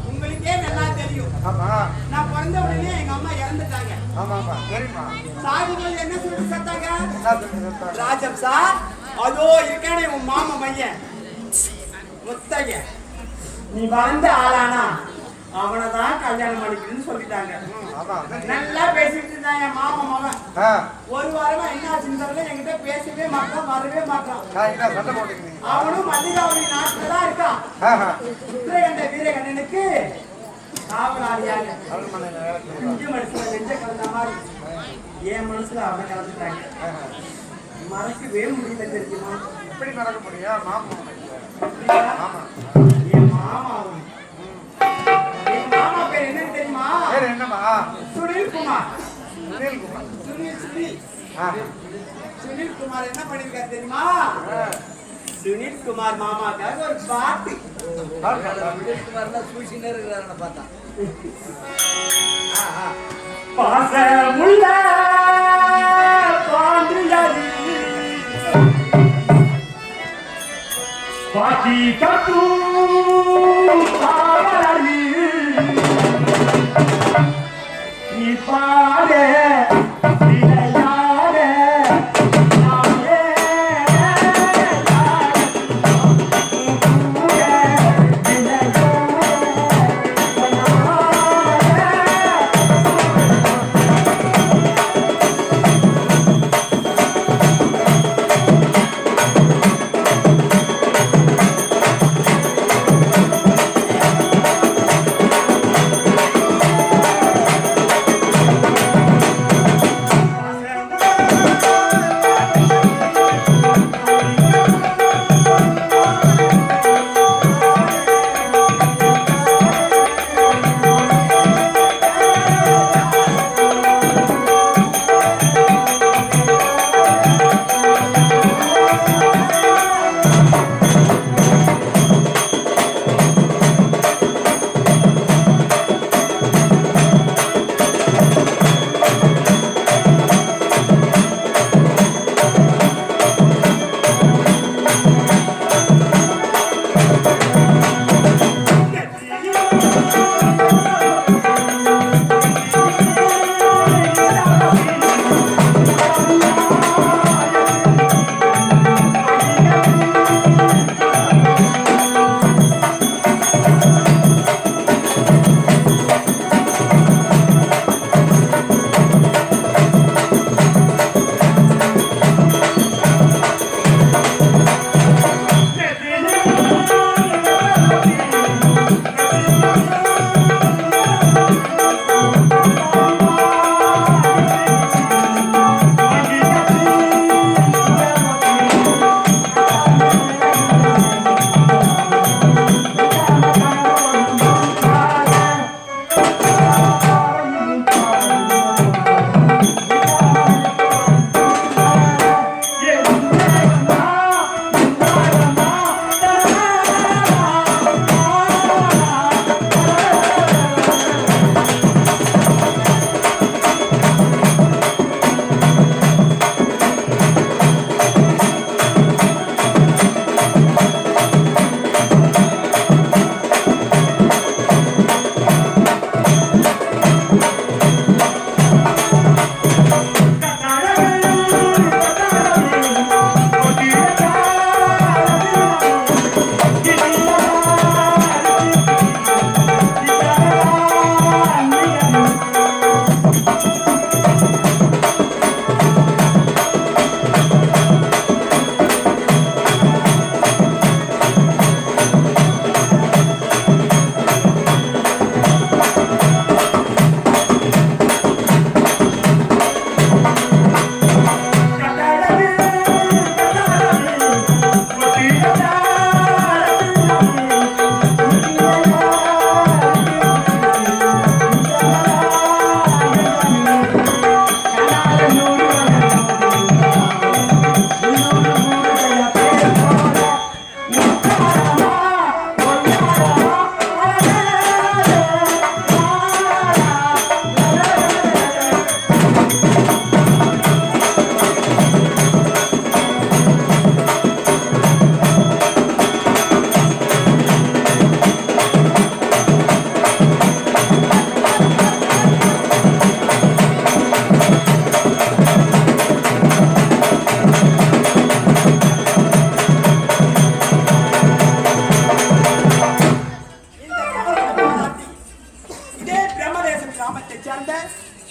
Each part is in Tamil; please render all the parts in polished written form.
உங்களுக்கே நல்லா தெரியும். நான் பிறந்த உடனே எங்க அம்மா இறந்துட்டாங்க. சாகும்போது என்ன சொல்லி செத்தாங்க? ராஜம் சார், அதோ இருக்கானே உன் மாமா பையன் முத்தைய, நீ வளர்ந்த ஆளானா அவனைதான் கல்யாணம் பண்ணிக்கணும்னு சொல்லிட்டாங்க. நல்லா பேசிட்டு இருந்தாங்க மாமா மகன். ஒரு வாரமா என்ன ஆச்சுன்னு தெரியல, என்கிட்ட பேசவே மாட்டான், வரவே மாட்டான். அவனும் மல்லிகாவுடைய நாட்டுல தான் இருக்கான். உத்திரகண்ட வீரகண்ணனுக்கு காவலாளியாக இஞ்சி மனசுல நெஞ்ச கலந்த மாதிரி என் மனசுல அவனை கலந்துட்டாங்க. மறக்கவே முடியல. தெரியுமா? எப்படி மறக்க முடியும்? மாமா என் மாமா, என் மாமா பேர் என்னன்னு தெரியுமா? என்னமா? சுனில் குமார். சுனில் குமார் என்ன பண்ணிருக்காரு தெரியுமா? சுனில் குமார் மாமாக்காக ஒரு பாட்டு. சுனில் குமார் தான் சூழ்ச்சினே இருக்கிறாரு பார்த்தா. பாசமுள்ள பாண்டியரி பாட்டி கட்டு பாவரி நீ பாடே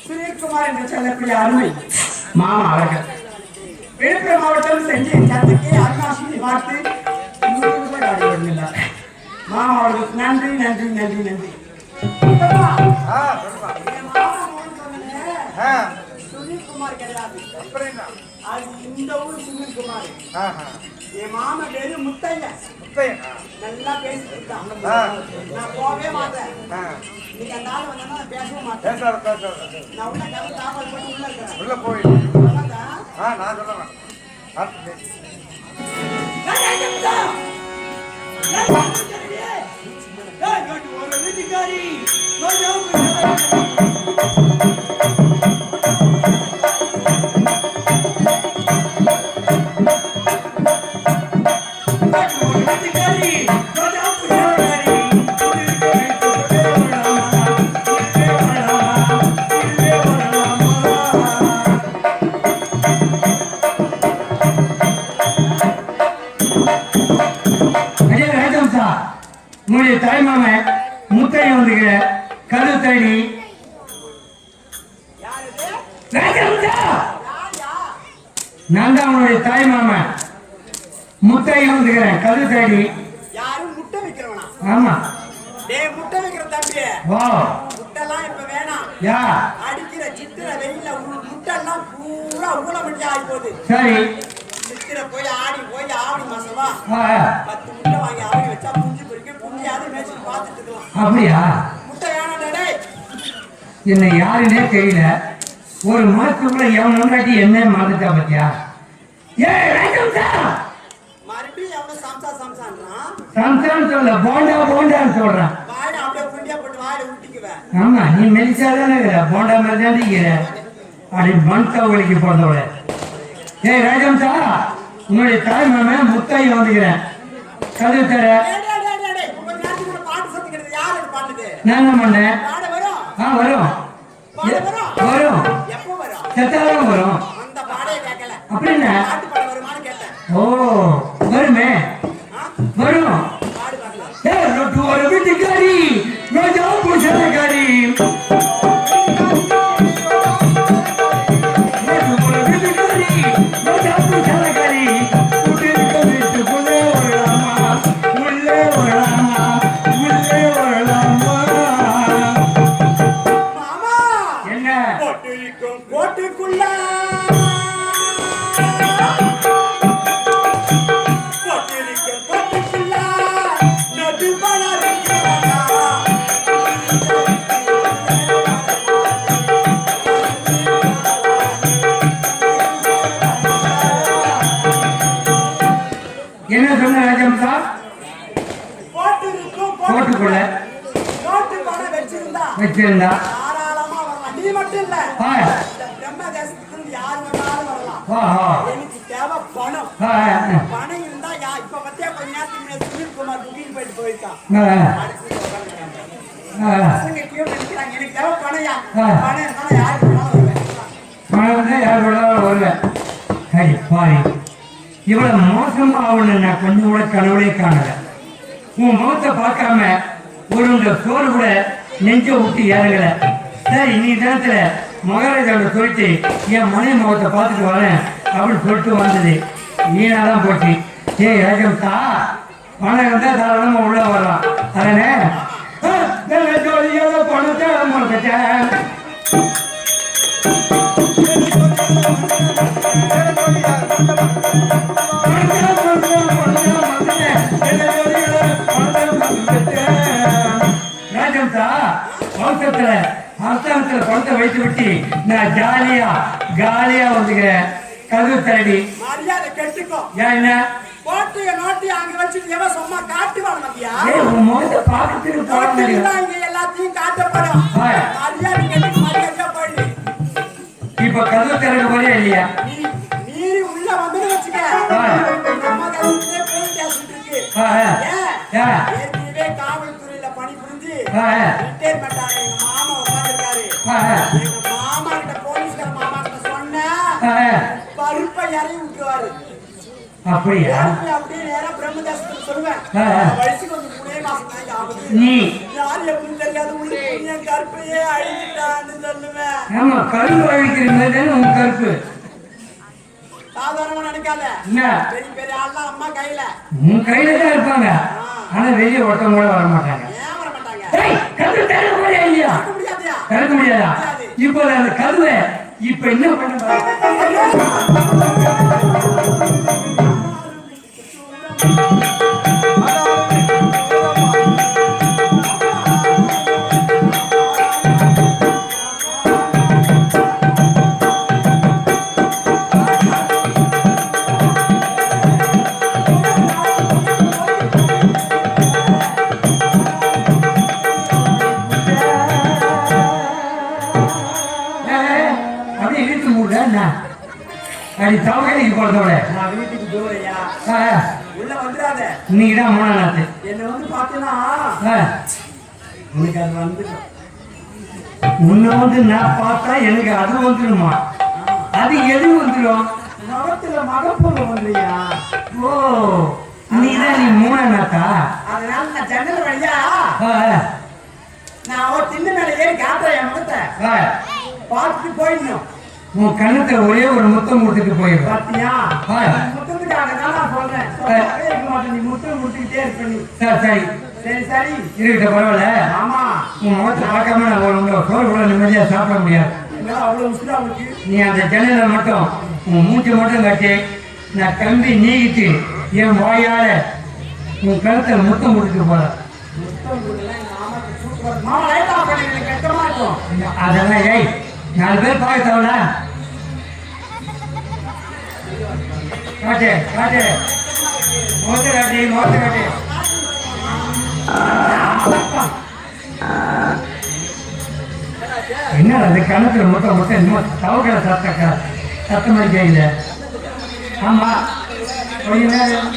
சுரேஷ்குமார் என்று சொல்லக்கூடிய அருமை மாமா அவர்கள் விழுப்புரம் மாவட்டம் செஞ்சு சந்திக்கு அருணாசியை பார்த்து மாமா அவர்களுக்கு நன்றி நன்றி நன்றி நன்றி. சுனில்குமார் கிடையாது, அது இந்த ஊர் சுனில்குமார். என் மாமா பேரு முத்தையன். நல்லா பேசிட்டான். நான் போகவே மாட்டேன். நீங்க அந்த ஆள் வந்தா நான் பேசவே மாட்டேன். நான் உள்ள கதை தாப்பாடு போட்டு உள்ள இருக்கிறேன். உள்ள போய் நான் சொல்றேன். ஒரு வீட்டுக்காரி உங்களுடைய தாய்மாம முத்தையன் வந்துக்கிற கரு தேடி நான் தான் உன்னுடைய தாய்மாம முத்தையன் வந்துக்கிறேன் கரு தேடி. யாரும் முட்டை வைக்கிறவனா? ஆமா. டேய் முட்டை வைக்கிற தம்பி. வா. முட்டைலாம் இப்ப வேணாம். யா. அடிக்கிற சித்திர வெயில்ல முட்டைலாம் பூரா ஊள முடிஞ்சு ஆகி போகுது. சரி. சித்திர போய் ஆடி போய் ஆவணி மாசமா 10 முட்டை வாங்கி ஆவணி வச்சா புஞ்சு பொறிக்க புஞ்சியாவது மேய்ச்சி பார்த்துட்டு இருக்கலாம். அப்படியா? முட்டை வேணாம் டேய். என்ன யாருன்னே தெரியல. ஒரு மாசத்துக்குள்ள எவன் முன்னாடி என்ன மாறுதா பத்தியா? ஏய் ராஜம்சா மறுபடியும் எவன சம்சா சம்சான்றான். சம்சான் சொல்ல போண்டா போண்டான்னு சொல்றான். வாயை அப்படியே புண்டியா போட்டு வாயை ஊட்டிக்குவே. ஆமா நீ மெலிசாதானே இருக்கற போண்டா மாதிரி தான் இருக்கற. அடி மண்ட ஒலிக்கு போறதோட. ஏய் ராஜம்சா உன்னுடைய தாய் மாமன் முத்தையன் வந்துக்கிறேன் கது தர. உங்க நாட்டுல பாட்டு சத்திக்கிறது யார் அது பாடுது? நான் தான் பண்ணேன். பாட வரும். வரும். வரும். எப்போ வரும்? செத்தாலும் வரும். அந்த பாடே கேட்கல. அப்படினா பாட்டு பாட வருமான்னு கேட்டேன். ஓ வருமே. வரும். பாடு பாடலாம். ஏய் ரொட்டு ஒரு வீட்டுக்காரி ரோஜா பூசணக்காரி. என்ன சொன்ன ராஜம்சா? போட்டுக்குள்ள வச்சிருந்தா தாராளமா வரலாம். நீ மட்டும் இல்ல இந்த பிரம்ம தேசத்துக்கு யார் வேணாலும் வரலாம். எனக்கு தேவை பணம். பணம் இருந்தா இப்ப பத்தியா கொஞ்ச நேரத்துக்கு முன்னாடி சுனில்குமார் புக்கிங் போயிட்டு போயிருக்கான். பசங்க கீழே நினைக்கிறாங்க எனக்கு தேவை பணையா. பணம் இருந்தாலும் யாருக்கு வேணாலும் வருவேன். பணம் இருந்தா யார் வேணாலும் வருவேன். சரி பாரு இவ்வளவு மோசமா அவனை நான் கொஞ்சம் கூட கனவுலே காணல. உன் முகத்தை பார்க்காம ஒரு சோறு கூட நெஞ்ச விட்டு இறங்கல. சரி நீ நேரத்துல மகாராஜாவோட சொல்லிட்டு என் மனைவி முகத்தை பார்த்துட்டு வரேன் அப்படின்னு சொல்லிட்டு வந்தது நீனாதான் போச்சு. ஏய் ராஜம்சா பணம் இருந்தா தாராளமா உள்ள வரலாம். அதனே பணத்தை ராஜம்சா அவசரத்துல பணத்தை வைத்து விட்டு நான் காலியா வந்துக்கிறேன் கதவு தரடி. மரியாதை கெட்டுக்கோ. ஏன் என்ன போட்டு நோட்டி அங்க வச்சுட்டு எவ சும்மா காட்டுவான் மதியா? உன் முகத்தை பார்த்துட்டு போறீங்க இங்க எல்லாத்தையும் காட்டப்படும். மரியாதை கெட்டுக்கு மரியாதையா போயிடு. இப்ப கதவு திறக்க போறியா இல்லையா? நீரி உள்ள வந்து வச்சுக்க. நம்ம கதவுலயே போய் பேசிட்டு இருக்கு. ஏற்கனவே காவல்துறையில பணி புரிஞ்சு ரிட்டையர்மெண்ட் ஆன எங்க மாமா உட்கார்ந்திருக்காரு. எங்க மாமா கிட்ட போலீஸ்கார மாமா கிட்ட சொன்ன பருப்பை இறங்கி விட்டுருவாரு. அப்படியா? அப்படியே நேரா பிரம்மதாசத்துக்கு சொல்லுவேன். வயசுக்கு வந்து கூட மாசம் தான் ஆகுது. நீ யார் எப்படி தெரியாது உள்ள கற்பையே அழிஞ்சிட்டான்னு சொல்லுவேன். ஆமா கரும்பு அழிக்கிற மாதிரி உன் கருப்பு சாதாரணமா நினைக்காத. என்ன பெரிய பெரிய ஆள்லாம் அம்மா கையில உன் கையில தான் இருப்பாங்க. ஆனா வெளியே ஒருத்தவங்க கூட வர மாட்டாங்க. ஏன் வர மாட்டாங்க? கருவு திறக்க முடியாது இல்லையா? முடியாதுயா. திறக்க முடியாதா? இப்போ அந்த கருவை இப்ப என்ன பண்ண இன்னைக்குதான் மூணாம் நாத்து என்ன வந்து பாத்தீங்கன்னா உனக்கு அது வந்துடும். உன்னை வந்து நான் பார்த்தா எனக்கு அது வந்துடுமா? அது எது வந்துடும்? மகத்துல மகப்பொருள் வந்துயா. ஓ நீதான் நீ மூணாம் நாத்தா? அதனால நான் ஜன்னல் வழியா நான் ஒரு திண்ணு மேல ஏறி காட்டுறேன். என் முகத்தை பார்த்துட்டு போயிடணும். உன் கண்ணத்துல ஒரே ஒரு முத்தம் கொடுத்துட்டு போயிடும். பாத்தியா? முத்தத்துக்காக தான் நான் சொல்றேன். நீ முத்தம் கொடுத்துக்கிட்டே இருப்ப. சரி சரி சரி இருக்கிட்ட பரவாயில்ல. ஆமா உன் முகத்தை பார்க்காம நான் உங்களை சோறு கூட நிம்மதியா சாப்பிட முடியாது. அவ்வளவு உசுரா இருக்கு. நீ அந்த ஜன்னலை மட்டும் உன் மூச்சை மட்டும் கட்டி நான் கம்பி நீக்கிட்டு என் வாயால உன் கழுத்தை முத்தம் கொடுத்துட்டு போற. அதெல்லாம் ஏய் 4 பேர் பார்க்க தேவல. காட்டு காட்டு மோத்த காட்டி மோத்த காட்டி. என்ன அது கணத்துல மொத்தம் மொத்தம் இன்னும் தவக்கலை சத்தம் மாதிரி கேட்கல. ஆமா கொஞ்ச நேரம்